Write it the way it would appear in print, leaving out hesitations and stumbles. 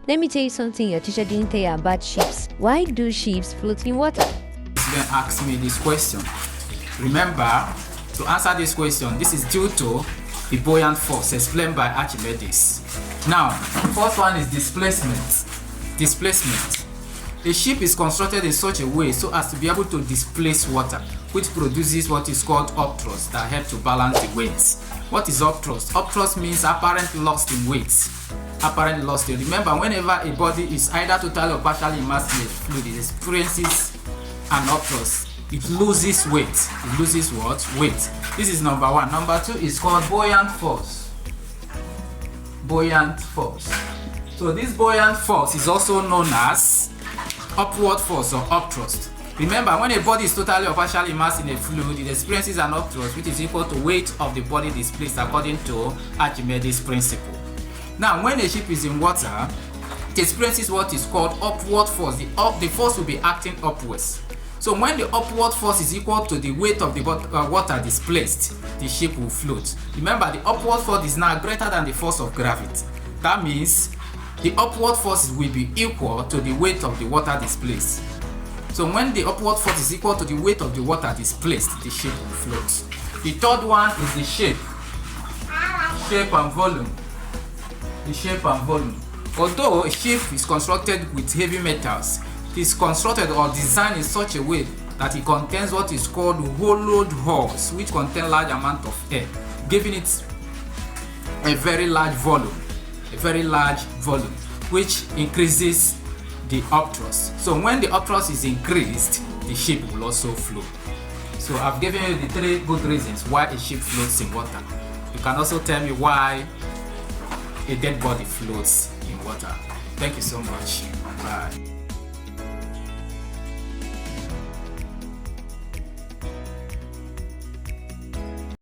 Let me tell you something your teacher didn't tell you about ships. Why do ships float in water? Then ask me this question. Remember, to answer this question, this is due to the buoyant force explained by Archimedes. Now, the first one is displacement. Displacement. A ship is constructed in such a way so as to be able to displace water, which produces what is called upthrust that help to balance the weights. What is upthrust? Upthrust means apparent loss in weight. Apparent loss. Remember, whenever a body is either totally or partially immersed in a fluid, it experiences an upthrust. It loses weight. It loses what? Weight. This is number one. Number two is called buoyant force. Buoyant force. So this buoyant force is also known as upward force or upthrust. Remember, when a body is totally or partially immersed in a fluid, it experiences an upthrust which is equal to weight of the body displaced according to Archimedes' principle. Now, when a ship is in water, it experiences what is called upward force. The force will be acting upwards. So when the upward force is equal to the weight of the water displaced, the ship will float. Remember, the upward force is now greater than the force of gravity. That means the upward force will be equal to the weight of the water displaced. So when the upward force is equal to the weight of the water displaced, the ship will float. The third one is the shape. Shape and volume. The shape and volume. Although a ship is constructed with heavy metals, it is constructed or designed in such a way that it contains what is called hollowed hulls, which contain large amount of air, giving it a very large volume. Which increases the upthrust. So when the upthrust is increased, the ship will also float. So I've given you the three good reasons why a ship floats in water. You can also tell me why a dead body floats in water. Thank you so much. Bye.